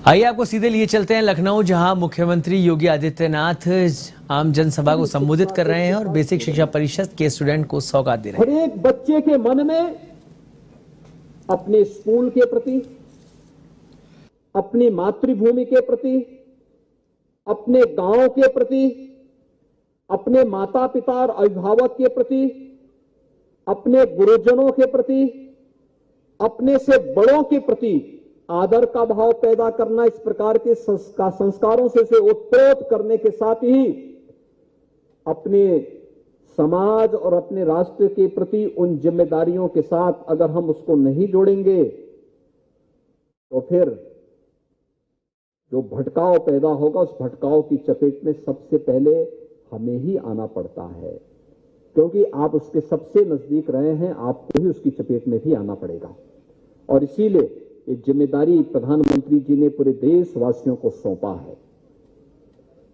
आइए आपको सीधे लिए चलते हैं लखनऊ, जहां मुख्यमंत्री योगी आदित्यनाथ आम जनसभा को संबोधित कर रहे हैं और बेसिक शिक्षा परिषद के स्टूडेंट को सौगात दे रहे हैं। हर एक बच्चे के मन में अपने स्कूल के प्रति, अपनी मातृभूमि के प्रति, अपने गांव के प्रति, अपने माता पिता और अभिभावक के प्रति, अपने गुरुजनों के प्रति, अपने से बड़ों के प्रति आदर का भाव पैदा करना, इस प्रकार के संस्कारों से उसे उत्प्रेरित करने के साथ ही अपने समाज और अपने राष्ट्र के प्रति उन जिम्मेदारियों के साथ अगर हम उसको नहीं जोड़ेंगे तो फिर जो भटकाव पैदा होगा, उस भटकाव की चपेट में सबसे पहले हमें ही आना पड़ता है, क्योंकि आप उसके सबसे नजदीक रहे हैं, आपको ही उसकी चपेट में भी आना पड़ेगा। और इसीलिए ये जिम्मेदारी प्रधानमंत्री जी ने पूरे देशवासियों को सौंपा है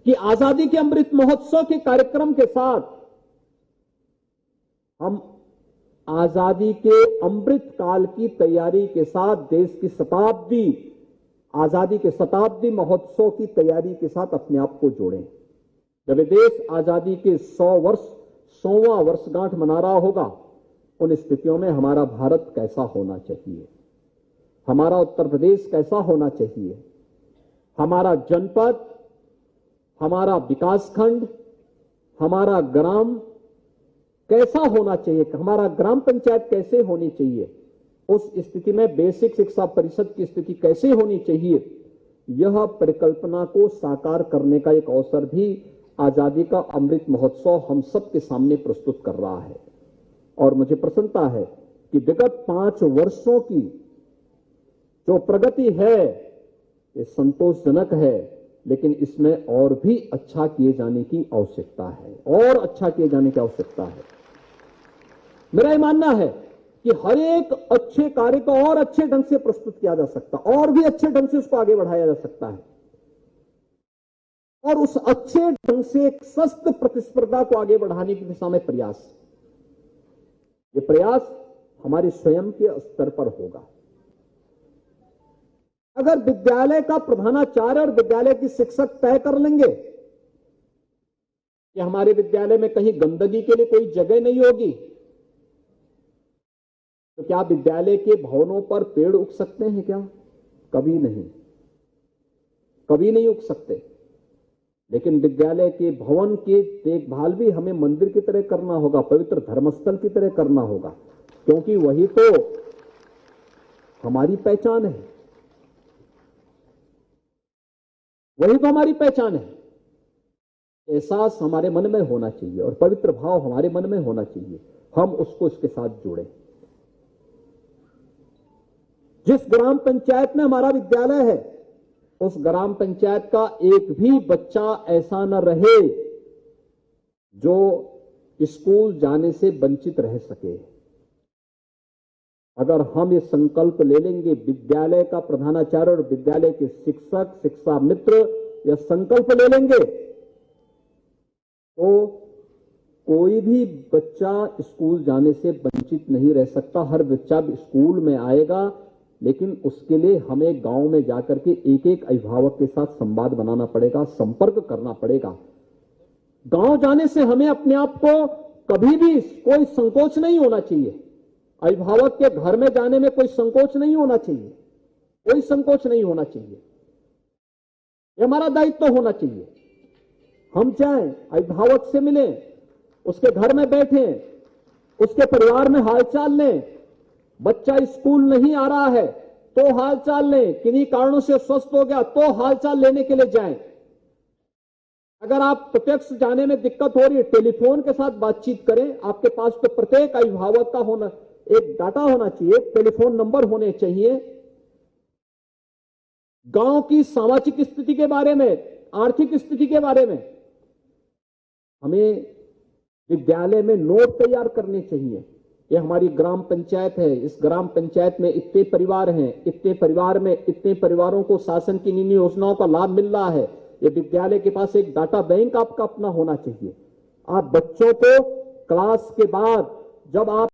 कि आजादी के अमृत महोत्सव के कार्यक्रम के साथ हम आजादी के अमृत काल की तैयारी के साथ देश की आजादी के शताब्दी महोत्सव की तैयारी के साथ अपने आप को जोड़ें। जब ये देश आजादी के 100वां वर्षगांठ मना रहा होगा, उन स्थितियों में हमारा भारत कैसा होना चाहिए, हमारा उत्तर प्रदेश कैसा होना चाहिए, हमारा जनपद, हमारा विकासखंड, हमारा ग्राम कैसा होना चाहिए, हमारा ग्राम पंचायत कैसे होनी चाहिए, उस स्थिति में बेसिक शिक्षा परिषद की स्थिति कैसे होनी चाहिए, यह परिकल्पना को साकार करने का एक अवसर भी आजादी का अमृत महोत्सव हम सबके सामने प्रस्तुत कर रहा है। और मुझे प्रसन्नता है कि विगत 5 वर्षों की जो प्रगति है ये संतोषजनक है, लेकिन इसमें और भी अच्छा किए जाने की आवश्यकता है, और अच्छा किए जाने की आवश्यकता है। मेरा यह मानना है कि हर एक अच्छे कार्य को और अच्छे ढंग से प्रस्तुत किया जा सकता, और भी अच्छे ढंग से उसको आगे बढ़ाया जा सकता है, और उस अच्छे ढंग से एक स्वस्थ प्रतिस्पर्धा को आगे बढ़ाने की दिशा में प्रयास, ये प्रयास हमारे स्वयं के स्तर पर होगा। अगर विद्यालय का प्रधानाचार्य और विद्यालय की शिक्षक तय कर लेंगे कि हमारे विद्यालय में कहीं गंदगी के लिए कोई जगह नहीं होगी, तो क्या विद्यालय के भवनों पर पेड़ उग सकते हैं क्या? कभी नहीं, कभी नहीं उग सकते। लेकिन विद्यालय के भवन की देखभाल भी हमें मंदिर की तरह करना होगा, पवित्र धर्मस्थल की तरह करना होगा, क्योंकि वही तो हमारी पहचान है, वही तो हमारी पहचान है। एहसास हमारे मन में होना चाहिए और पवित्र भाव हमारे मन में होना चाहिए, हम उसको इसके साथ जोड़ें। जिस ग्राम पंचायत में हमारा विद्यालय है, उस ग्राम पंचायत का एक भी बच्चा ऐसा न रहे जो स्कूल जाने से वंचित रह सके। अगर हम ये संकल्प ले लेंगे, विद्यालय का प्रधानाचार्य और विद्यालय के शिक्षक, शिक्षा मित्र यह संकल्प ले लेंगे, तो कोई भी बच्चा स्कूल जाने से वंचित नहीं रह सकता। हर बच्चा स्कूल में आएगा, लेकिन उसके लिए हमें गांव में जाकर के एक एक अभिभावक के साथ संवाद बनाना पड़ेगा, संपर्क करना पड़ेगा। गांव जाने से हमें अपने आप को कभी भी कोई संकोच नहीं होना चाहिए, अभिभावक के घर में जाने में कोई संकोच नहीं होना चाहिए, कोई संकोच नहीं होना चाहिए। यह हमारा दायित्व होना चाहिए। हम चाहें अभिभावक से मिलें, उसके घर में बैठें, उसके परिवार में हालचाल लें। बच्चा स्कूल नहीं आ रहा है तो हालचाल लें, किन्हीं कारणों से स्वस्थ हो गया तो हालचाल लेने के लिए जाएं। अगर आप प्रत्यक्ष जाने में दिक्कत हो रही है, टेलीफोन के साथ बातचीत करें। आपके पास तो प्रत्येक अभिभावक का होना एक डाटा होना चाहिए, टेलीफोन नंबर होने चाहिए। गांव की सामाजिक स्थिति के बारे में, आर्थिक स्थिति के बारे में हमें विद्यालय में नोट तैयार करने चाहिए। ये हमारी ग्राम पंचायत है, इस ग्राम पंचायत में इतने परिवार हैं, इतने परिवार में इतने परिवारों को शासन की इन योजनाओं का लाभ मिल रहा है। ये विद्यालय के पास एक डाटा बैंक आपका अपना होना चाहिए। आप बच्चों को क्लास के बाद जब आप